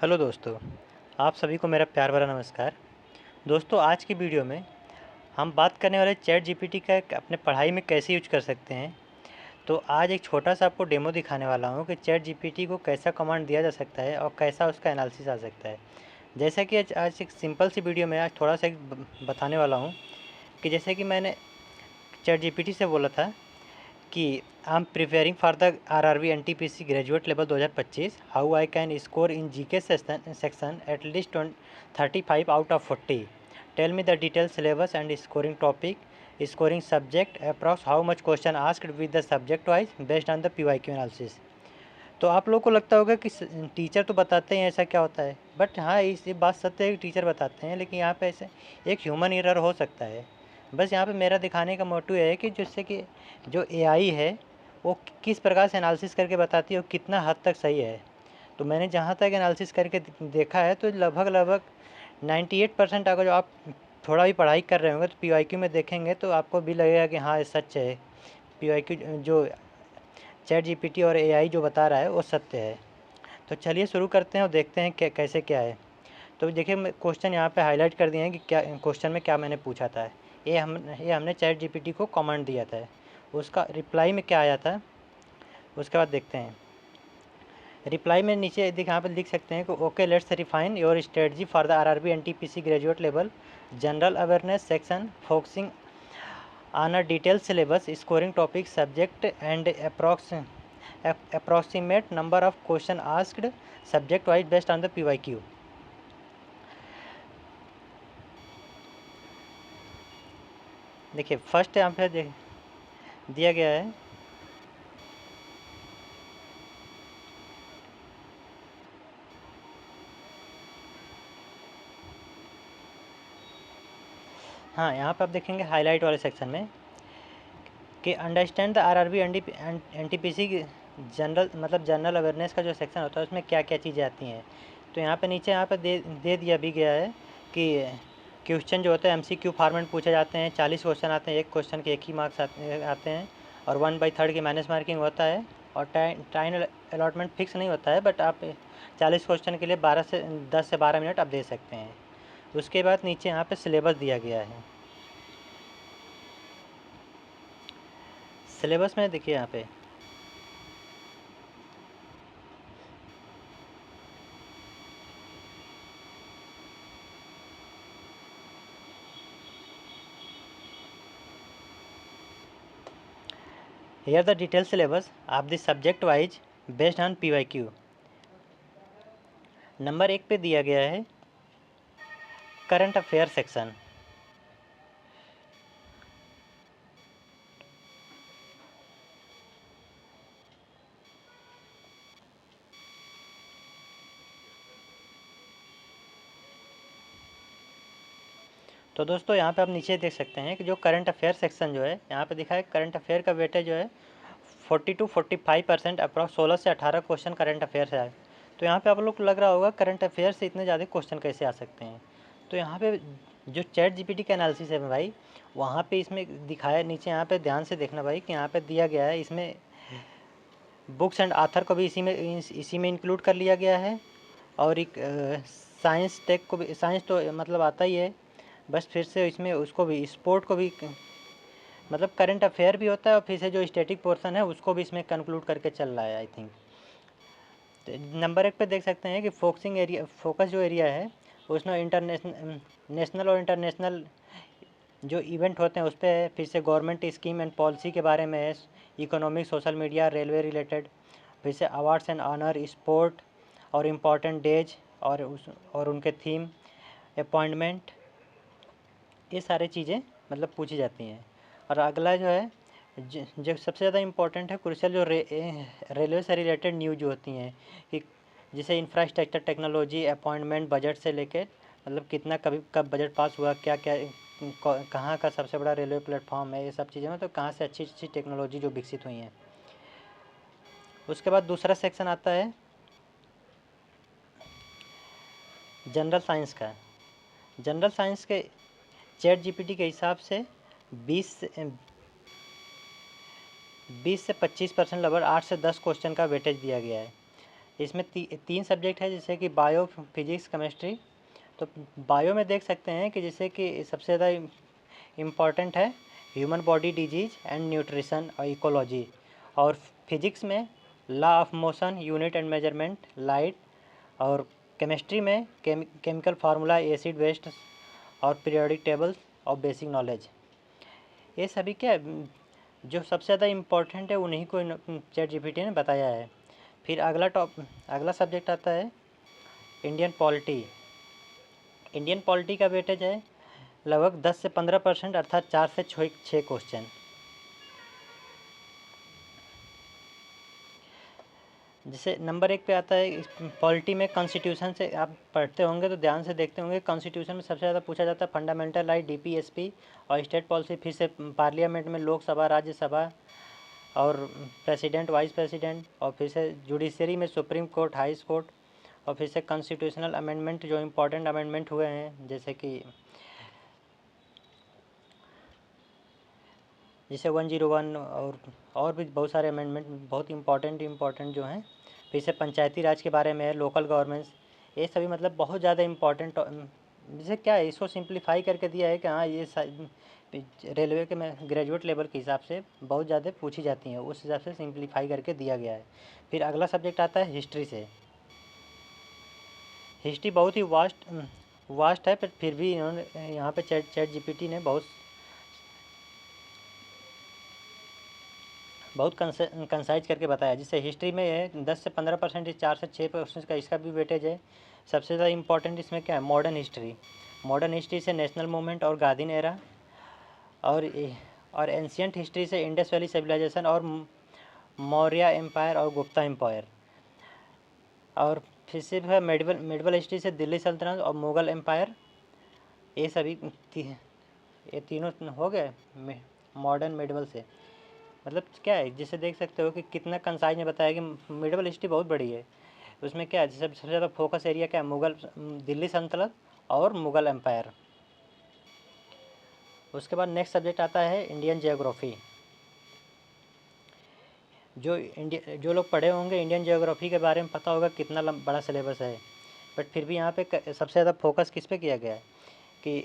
Hello दोस्तों, आप सभी को मेरा प्यार भरा नमस्कार। दोस्तों, आज की वीडियो में हम बात करने वाले चैट जीपीटी का अपने पढ़ाई में कैसे यूज कर सकते हैं। तो आज एक छोटा सा आपको डेमो दिखाने वाला हूँ कि चैट जीपीटी को कैसा कमांड दिया जा सकता है और कैसा उसका एनालिसिस आ सकता है। जैसा कि आज एक सिंपल सी वीडियो में आज थोड़ा सा बताने वाला हूँ कि जैसे कि मैंने चैट जीपीटी से बोला था कि I am preparing for the RRB NTPC graduate level 2025, how I can score in GK section at least 35 out of 40, tell me the detail syllabus and scoring topic, scoring subject approx, how much question asked with the subject wise based on the PYQ analysis. तो आप लोग को लगता होगा कि teacher तो बताते हैं ऐसा क्या होता है, बट हाँ, ये बात सत्य है कि टीचर बताते हैं, लेकिन यहाँ पे ऐसे एक ह्यूमन एरर हो सकता है। बस यहाँ पे मेरा दिखाने का मोटिव है कि जिससे कि जो AI है वो किस प्रकार से एनालिसिस करके बताती है और कितना हद तक सही है। तो मैंने जहाँ तक एनालिसिस करके देखा है तो लगभग 98% अगर जो आप थोड़ा भी पढ़ाई कर रहे होंगे तो PYQ में देखेंगे तो आपको भी लगेगा कि हाँ, ये सच है। PYQ जो चैट जीपीटी और AI जो बता रहा है वो सत्य है। तो चलिए शुरू करते हैं और देखते हैं कैसे क्या है। तो देखिए, मैं क्वेश्चन यहाँ पे हाईलाइट कर दिए हैं कि क्या क्वेश्चन में क्या मैंने पूछा था। ये हमने चैट जीपीटी को कमांड दिया था, उसका रिप्लाई में क्या आया था उसके बाद देखते हैं। रिप्लाई में नीचे यहाँ पे लिख सकते हैं कि okay, let's refine your strategy for the RRB NTPC graduate level general awareness section focusing on a detailed syllabus, scoring topic, subject and approximate number of question asked subject wise based on the PYQ। देखिए, first यहाँ पे दिया गया है हाँ, यहाँ पे आप देखेंगे हाईलाइट वाले सेक्शन में कि understand the RRB NTPC general awareness का जो सेक्शन होता है उसमें क्या क्या चीज़ें आती हैं। तो यहाँ पे नीचे यहाँ पे दे दिया भी गया है कि क्वेश्चन जो होते हैं MCQ फॉर्मेट में पूछे जाते हैं। 40 क्वेश्चन आते हैं, एक क्वेश्चन के एक ही मार्क्स आते हैं और 1/3 की माइनस मार्किंग होता है और टाइम अलॉटमेंट फिक्स नहीं होता है, बट आप 40 क्वेश्चन के लिए 10 से 12 मिनट आप दे सकते हैं। उसके बाद नीचे यहाँ पे सिलेबस दिया गया है। सिलेबस में देखिए यहाँ पे Here the detailed syllabus of the subject wise based on PYQ। Number 1 पे दिया गया है करंट अफेयर सेक्शन। तो दोस्तों, यहाँ पे आप नीचे देख सकते हैं कि जो करंट अफेयर सेक्शन जो है यहाँ पे दिखा है, करंट अफेयर का वेटेज जो है 40 to 45% अप्रॉक्स 16 से 18 क्वेश्चन करंट अफेयर से आए। तो यहाँ पे आप लोग को लग रहा होगा करंट अफेयर से इतने ज़्यादा क्वेश्चन कैसे आ सकते हैं। तो यहाँ पे जो चैट जीपीटी का एनालिसिस है भाई, वहाँ पे इसमें दिखाया नीचे, यहाँ पे ध्यान से देखना भाई कि यहाँ पे दिया गया है, इसमें बुक्स एंड आथर को भी इसी में इंक्लूड कर लिया गया है और एक साइंस टेक को भी, साइंस तो मतलब आता ही है, बस फिर से इसमें उसको भी, स्पोर्ट को भी, मतलब करंट अफेयर भी होता है और फिर से जो स्टैटिक पोर्शन है उसको भी इसमें कंक्लूड करके चल रहा है आई थिंक। तो नंबर 1 पे देख सकते हैं कि फोकस जो एरिया है उसमें नेशनल और इंटरनेशनल जो इवेंट होते हैं उस पर, फिर से गवर्नमेंट स्कीम एंड पॉलिसी के बारे में है, economic, social media, railway related, फिर से अवार्ड्स एंड ऑनर, स्पोर्ट और इम्पॉर्टेंट डेज और उनके थीम, अपॉइंटमेंट, ये सारी चीज़ें मतलब पूछी जाती हैं। और अगला जो है जो सबसे ज़्यादा इम्पोर्टेंट है, क्रूशियल, जो रेलवे से रिलेटेड न्यूज़ जो होती हैं कि जैसे इंफ्रास्ट्रक्चर, टेक्नोलॉजी, अपॉइंटमेंट, बजट से लेकर मतलब कितना कब बजट पास हुआ, क्या क्या कहाँ का सबसे बड़ा रेलवे प्लेटफॉर्म है, ये सब चीज़ें मतलब कहाँ से अच्छी अच्छी टेक्नोलॉजी जो विकसित हुई हैं। उसके बाद दूसरा सेक्शन आता है जनरल साइंस का। जनरल साइंस के चैट जीपीटी के हिसाब से 20 से 25% लगभग 8 से 10 क्वेश्चन का वेटेज दिया गया है। इसमें तीन सब्जेक्ट है, जैसे कि बायो, फिजिक्स, केमिस्ट्री। तो बायो में देख सकते हैं कि जैसे कि सबसे ज़्यादा इम्पॉर्टेंट है human body disease and nutrition और इकोलॉजी। और फिजिक्स में law of motion, unit and measurement, light. और केमिस्ट्री में केमिकल फार्मूला, एसिड, वेस्ट और पीरियोडिक टेबल्स और बेसिक नॉलेज। ये सभी क्या जो सबसे ज़्यादा इम्पोर्टेंट है उन्हीं को चैट जीपीटी ने बताया है। फिर अगला सब्जेक्ट आता है इंडियन पॉलिटी। इंडियन पॉलिटी का वेटेज है लगभग 10 से 15%, अर्थात 4 से 6 क्वेश्चन। जैसे नंबर 1 पे आता है पॉलिटी में कॉन्स्टिट्यूशन से आप पढ़ते होंगे तो ध्यान से देखते होंगे। कॉन्स्टिट्यूशन में सबसे ज़्यादा पूछा जाता है फंडामेंटल राइट, डीपीएसपी और स्टेट पॉलिसी। फिर से पार्लियामेंट में लोकसभा, राज्यसभा और प्रेसिडेंट, वाइस प्रेसिडेंट। और फिर से जुडिशरी में सुप्रीम कोर्ट, हाई कोर्ट। और फिर से कॉन्स्टिट्यूशनल अमेंडमेंट, जो इम्पोर्टेंट अमेंडमेंट हुए हैं, जैसे 101 और भी बहुत सारे अमेंडमेंट बहुत इम्पॉर्टेंट जो हैं। फिर से पंचायती राज के बारे में है, लोकल गवर्नमेंट्स। ये सभी मतलब बहुत ज़्यादा इम्पॉर्टेंट। जैसे क्या है, इसको सिंप्लीफाई करके दिया है कि हाँ ये रेलवे के में ग्रेजुएट लेवल के हिसाब से बहुत ज़्यादा पूछी जाती हैं, उस हिसाब से सिंप्लीफाई करके दिया गया है। फिर अगला सब्जेक्ट आता है हिस्ट्री से। हिस्ट्री बहुत ही वास्ट है, पर फिर भी इन्होंने यहाँ पे चैट जीपीटी ने बहुत कंसाइज करके बताया। जिससे हिस्ट्री में है 10 से 15%, 4 से 6% का इसका भी वेटेज है। सबसे ज़्यादा इम्पोर्टेंट इसमें क्या है, मॉडर्न हिस्ट्री। मॉडर्न हिस्ट्री से नेशनल मूवमेंट और गांधीन एरा। और एंशियंट हिस्ट्री से इंडस वैली सिविलाइजेशन और मौर्य एम्पायर और गुप्ता एम्पायर। और फिर से है मेडिवल हिस्ट्री से दिल्ली सल्तनत और मुग़ल एम्पायर। ये सभी ये तीनों हो गए मॉडर्न मेडिवल से। मतलब क्या है, जिसे देख सकते हो कि कितना कंसाइज ने बताया कि मेडिवल हिस्ट्री बहुत बड़ी है। उसमें क्या है, जैसे सबसे ज़्यादा फोकस एरिया क्या है, दिल्ली सल्तनत और मुग़ल एम्पायर। उसके बाद नेक्स्ट सब्जेक्ट आता है इंडियन जियोग्राफी। जो लोग पढ़े होंगे इंडियन जियोग्राफी के बारे में पता होगा कितना बड़ा सिलेबस है। बट फिर भी यहाँ पे सबसे ज़्यादा फोकस किस पे किया गया है कि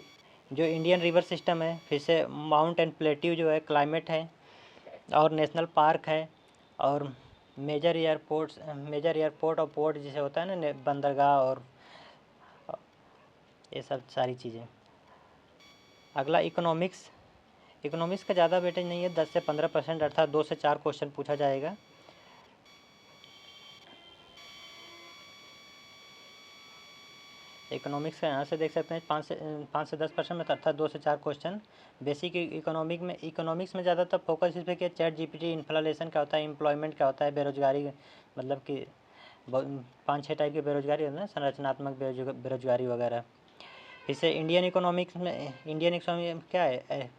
जो इंडियन रिवर सिस्टम है, फिर से माउंट एंड प्लेट्यू जो है, क्लाइमेट है, और नेशनल पार्क है, और मेजर एयरपोर्ट और पोर्ट जैसे होता है ना, बंदरगाह, और ये सब सारी चीज़ें। अगला इकोनॉमिक्स का ज़्यादा वेटेज नहीं है, 10 से 15%, अर्थात 2 से 4 क्वेश्चन पूछा जाएगा। इकोनॉमिक्स का यहाँ से देख सकते हैं 5 से 10% में, अर्थात 2 से 4 क्वेश्चन। बेसिक इकोनॉमिक्स में ज़्यादातर फोकस इस पर किया, चैट जीपीटी, इन्फ्लेशन क्या होता है, एम्प्लॉयमेंट क्या होता है, बेरोजगारी, मतलब कि 5-6 टाइप की बेरोजगारी होती है, संरचनात्मक बेरोजगारी वगैरह। इससे इंडियन इकोनॉमिक्स में क्या है,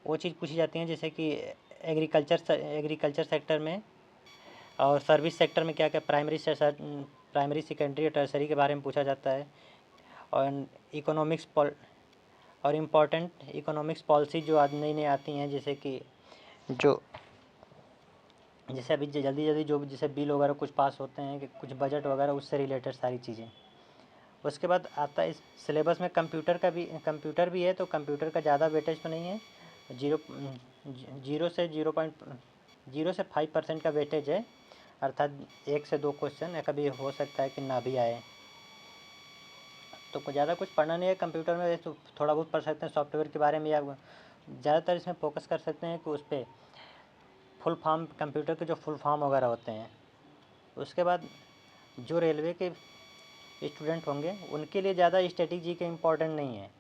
वो चीज़ पूछी जाती हैं, जैसे कि एग्रीकल्चर सेक्टर में और सर्विस सेक्टर में क्या क्या प्राइमरी, सेकेंडरी और टर्सरी के बारे में पूछा जाता है। और इम्पॉर्टेंट इकोनॉमिक्स पॉलिसी जो आज नई आती हैं, जैसे कि जैसे अभी जल्दी जो जैसे बिल वगैरह कुछ पास होते हैं, कि कुछ बजट वगैरह, उससे रिलेटेड सारी चीज़ें। उसके बाद आता है इस सिलेबस में कंप्यूटर भी है। तो कंप्यूटर का ज़्यादा वेटेज तो नहीं है, 0 से 5% का वेटेज है, अर्थात 1 से 2 क्वेश्चन है, कभी हो सकता है कि ना भी आए। तो ज़्यादा कुछ पढ़ना नहीं है कंप्यूटर में, तो थोड़ा बहुत पढ़ सकते हैं सॉफ्टवेयर के बारे में, या ज़्यादातर इसमें फोकस कर सकते हैं कि उस पर फुल फॉर्म, कंप्यूटर के जो फुल फॉर्म वगैरह होते हैं। उसके बाद जो रेलवे के स्टूडेंट होंगे उनके लिए ज़्यादा स्टैटिक जी के इम्पोर्टेंट नहीं है,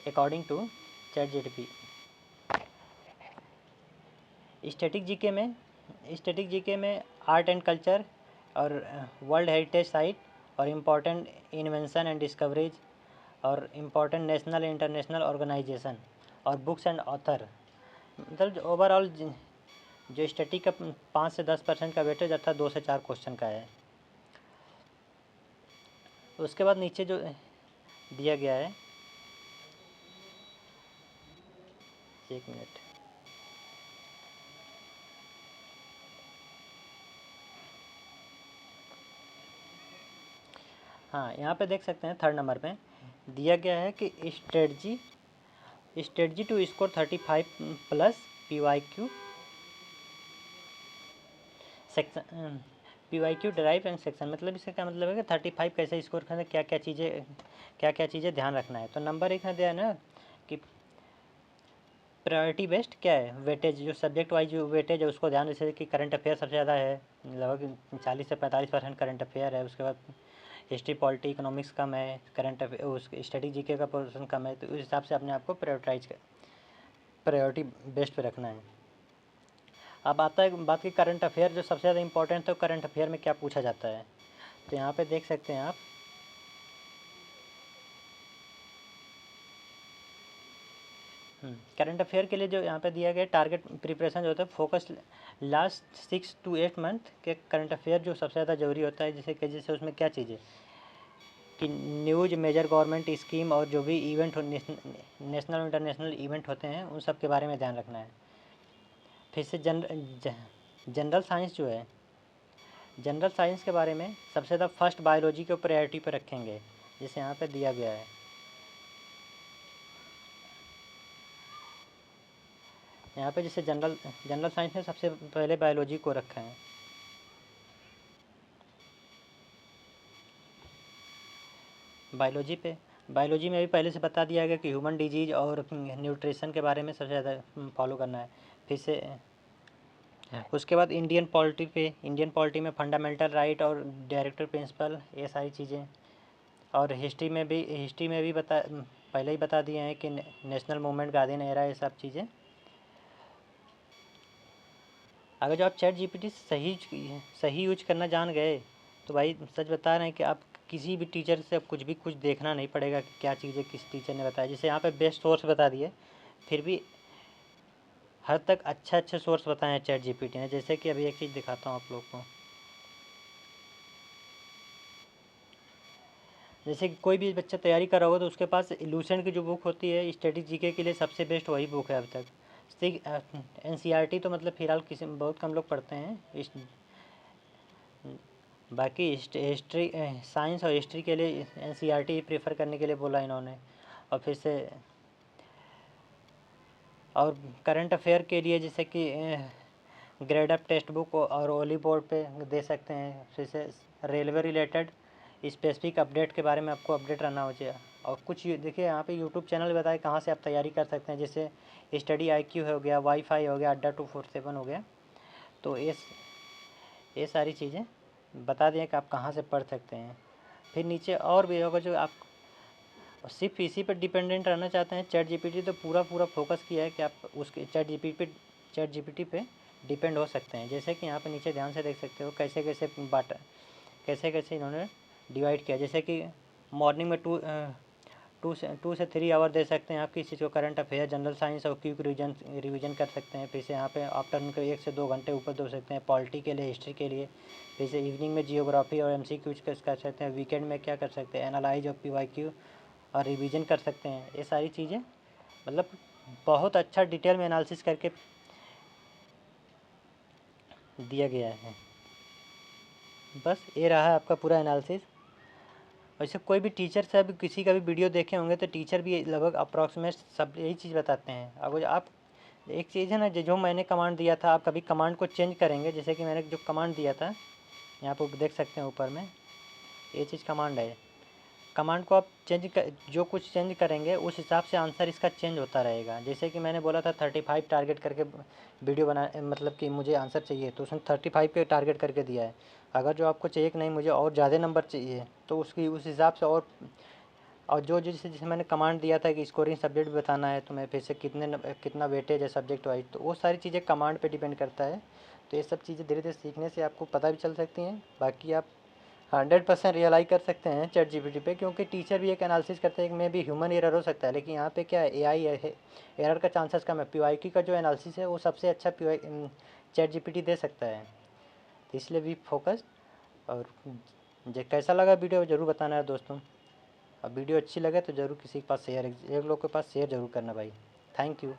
according to ChatGPT. Static GK में आर्ट एंड कल्चर और वर्ल्ड हेरिटेज साइट और इम्पोर्टेंट इन्वेंशन एंड डिस्कवरीज और इम्पोर्टेंट नेशनल इंटरनेशनल ऑर्गेनाइजेशन और बुक्स एंड ऑथर। मतलब ओवरऑल जो स्टैटिक का 5 से 10% का वेटेज, अर्थात 2 से 4 क्वेश्चन का है। उसके बाद नीचे जो दिया गया है, 1 मिनट, हाँ, यहाँ पे देख सकते हैं थर्ड नंबर पे दिया गया है कि strategy to score 35 plus PYQ section, PYQ drive and section, मतलब इसका क्या मतलब है कि 35 कैसे स्कोर करना, क्या क्या चीज़ें ध्यान रखना है। तो नंबर 1 में दिया है ना कि प्रायोरिटी बेस्ड क्या है, वेटेज, जो सब्जेक्ट वाइज जो वेटेज है उसको ध्यान, जैसे कि करंट अफेयर सबसे ज़्यादा है, लगभग 40 से 45% करंट अफेयर है। उसके बाद हिस्ट्री, पॉलिटी, इकोनॉमिक्स कम है, करंट अफेयर उस स्टडी जीके का पोर्शन कम है। तो उस हिसाब से अपने आप को प्रायोरिटी बेस्ड पे रखना है। अब आता है बात की करंट अफेयर जो सबसे ज़्यादा इंपॉर्टेंट, तो करंट अफेयर में क्या पूछा जाता है। तो यहाँ पे देख सकते हैं आप करंट अफेयर के लिए जो यहाँ पे दिया गया टारगेट प्रिपरेशन जो होता है, फोकस लास्ट 6 to 8 मंथ के करंट अफेयर जो सबसे ज़्यादा ज़रूरी होता है। जैसे उसमें क्या चीज़ें कि न्यूज, मेजर गवर्नमेंट स्कीम और जो भी इवेंट नेशनल और इंटरनेशनल इवेंट होते हैं उन सब के बारे में ध्यान रखना है। फिर से जनरल साइंस जो है, जनरल साइंस के बारे में सबसे ज़्यादा फर्स्ट बायोलॉजी को प्रायोरिटी पर रखेंगे, जैसे यहाँ पे दिया गया है। यहाँ पे जैसे जनरल साइंस में सबसे पहले बायोलॉजी को रखा है। बायोलॉजी में भी पहले से बता दिया गया कि ह्यूमन डिजीज और न्यूट्रिशन के बारे में सबसे ज़्यादा फॉलो करना है। फिर से उसके बाद इंडियन पॉलिटी में फंडामेंटल राइट और डायरेक्टर प्रिंसिपल, ये सारी चीज़ें। और हिस्ट्री में भी पहले ही बता दिए हैं कि नेशनल मूवमेंट, गांधी एरा, ये सब चीज़ें। अगर जो आप चैट जीपीटी सही यूज करना जान गए तो भाई सच बता रहे हैं कि आप किसी भी टीचर से अब कुछ देखना नहीं पड़ेगा कि क्या चीज़ें किस टीचर ने बताया। जैसे यहाँ पे बेस्ट सोर्स बता दिए, फिर भी हद तक अच्छे सोर्स बताए हैं चैट जीपीटी ने। जैसे कि अभी एक चीज़ दिखाता हूँ आप लोग को। जैसे कि कोई भी बच्चा तैयारी कर रहा होगा तो उसके पास लूसेंट की जो बुक होती है स्टडी जीके के लिए सबसे बेस्ट वही बुक है अब तक। NCERT तो मतलब फिलहाल किसी बहुत कम लोग पढ़ते हैं। बाकी हिस्ट्री, साइंस और हिस्ट्री के लिए NCERT प्रेफर करने के लिए बोला इन्होंने। और फिर से और करंट अफेयर के लिए जैसे कि ग्रेड अप टेक्स्ट बुक और ओली बोर्ड पे दे सकते हैं। फिर से रेलवे रिलेटेड स्पेसिफिक अपडेट के बारे में आपको अपडेट रहना हो चाहिए। और कुछ देखिए यहाँ पे यूट्यूब चैनल बताए कहाँ से आप तैयारी कर सकते हैं। जैसे स्टडी IQ हो गया, वाईफाई हो गया, अड्डा 247 हो गया। तो ये सारी चीज़ें बता दें कि आप कहाँ से पढ़ सकते हैं। फिर नीचे और भी होगा जो आप सिर्फ इसी पर डिपेंडेंट रहना चाहते हैं। चैट जीपीटी तो पूरा फोकस किया है कि आप उसके चैट जीपीटी पे डिपेंड हो सकते हैं। जैसे कि यहाँ पे नीचे ध्यान से देख सकते हो कैसे कैसे इन्होंने डिवाइड किया। जैसे कि मॉर्निंग में 2 से 3 आवर दे सकते हैं आप किसी को करंट अफेयर, जनरल साइंस और क्विक रिवीजन कर सकते हैं। फिर से यहाँ पे आफ्टरनून के 1 से 2 घंटे ऊपर दे सकते हैं पॉलिटी के लिए, हिस्ट्री के लिए। फिर से इवनिंग में जियोग्राफी और MCQ कर सकते हैं। वीकेंड में क्या कर सकते हैं, एनालाइज और PYQ और रिवीजन कर सकते हैं। ये सारी चीज़ें मतलब बहुत अच्छा डिटेल में एनालिसिस करके दिया गया है। बस ये रहा है आपका पूरा एनालिसिस। वैसे कोई भी टीचर से अभी किसी का भी वीडियो देखे होंगे तो टीचर भी लगभग अप्रॉक्सीमेट सब यही चीज़ बताते हैं। अगर आप एक चीज़ है ना, जो मैंने कमांड दिया था, आप कभी कमांड को चेंज करेंगे। जैसे कि मैंने जो कमांड दिया था यहाँ पर देख सकते हैं ऊपर में, ये चीज़ कमांड है। कमांड को आप जो कुछ चेंज करेंगे उस हिसाब से आंसर इसका चेंज होता रहेगा। जैसे कि मैंने बोला था 35 टारगेट करके वीडियो बना, मतलब कि मुझे आंसर चाहिए तो उसने 35 पे टारगेट करके दिया है। अगर जो आपको चाहिए कि नहीं मुझे और ज़्यादा नंबर चाहिए तो उस हिसाब से और जो जैसे मैंने कमांड दिया था कि स्कोरिंग सब्जेक्ट भी बताना है तो मैं फिर से कितना वेटेज है सब्जेक्ट वाइज, तो वो सारी चीज़ें कमांड पे डिपेंड करता है। तो ये सब चीज़ें धीरे धीरे सीखने से आपको पता भी चल सकती हैं। बाकी आप 100% रियलाई कर सकते हैं चैट जीपीटी पे, क्योंकि टीचर भी एक एनालिसिस करते हैं कि मे भी ह्यूमन एरर हो सकता है, लेकिन यहाँ पे क्या है AI है, एरर का चांसेस कम है। PYQ का जो एनालिसिस है वो सबसे अच्छा चैट जीपीटी दे सकता है। तो इसलिए भी फोकस। और कैसा लगा वीडियो ज़रूर बताना है दोस्तों। अब वीडियो अच्छी लगे तो ज़रूर किसी के पास शेयर, एक लोग के पास शेयर ज़रूर करना भाई। Thank you.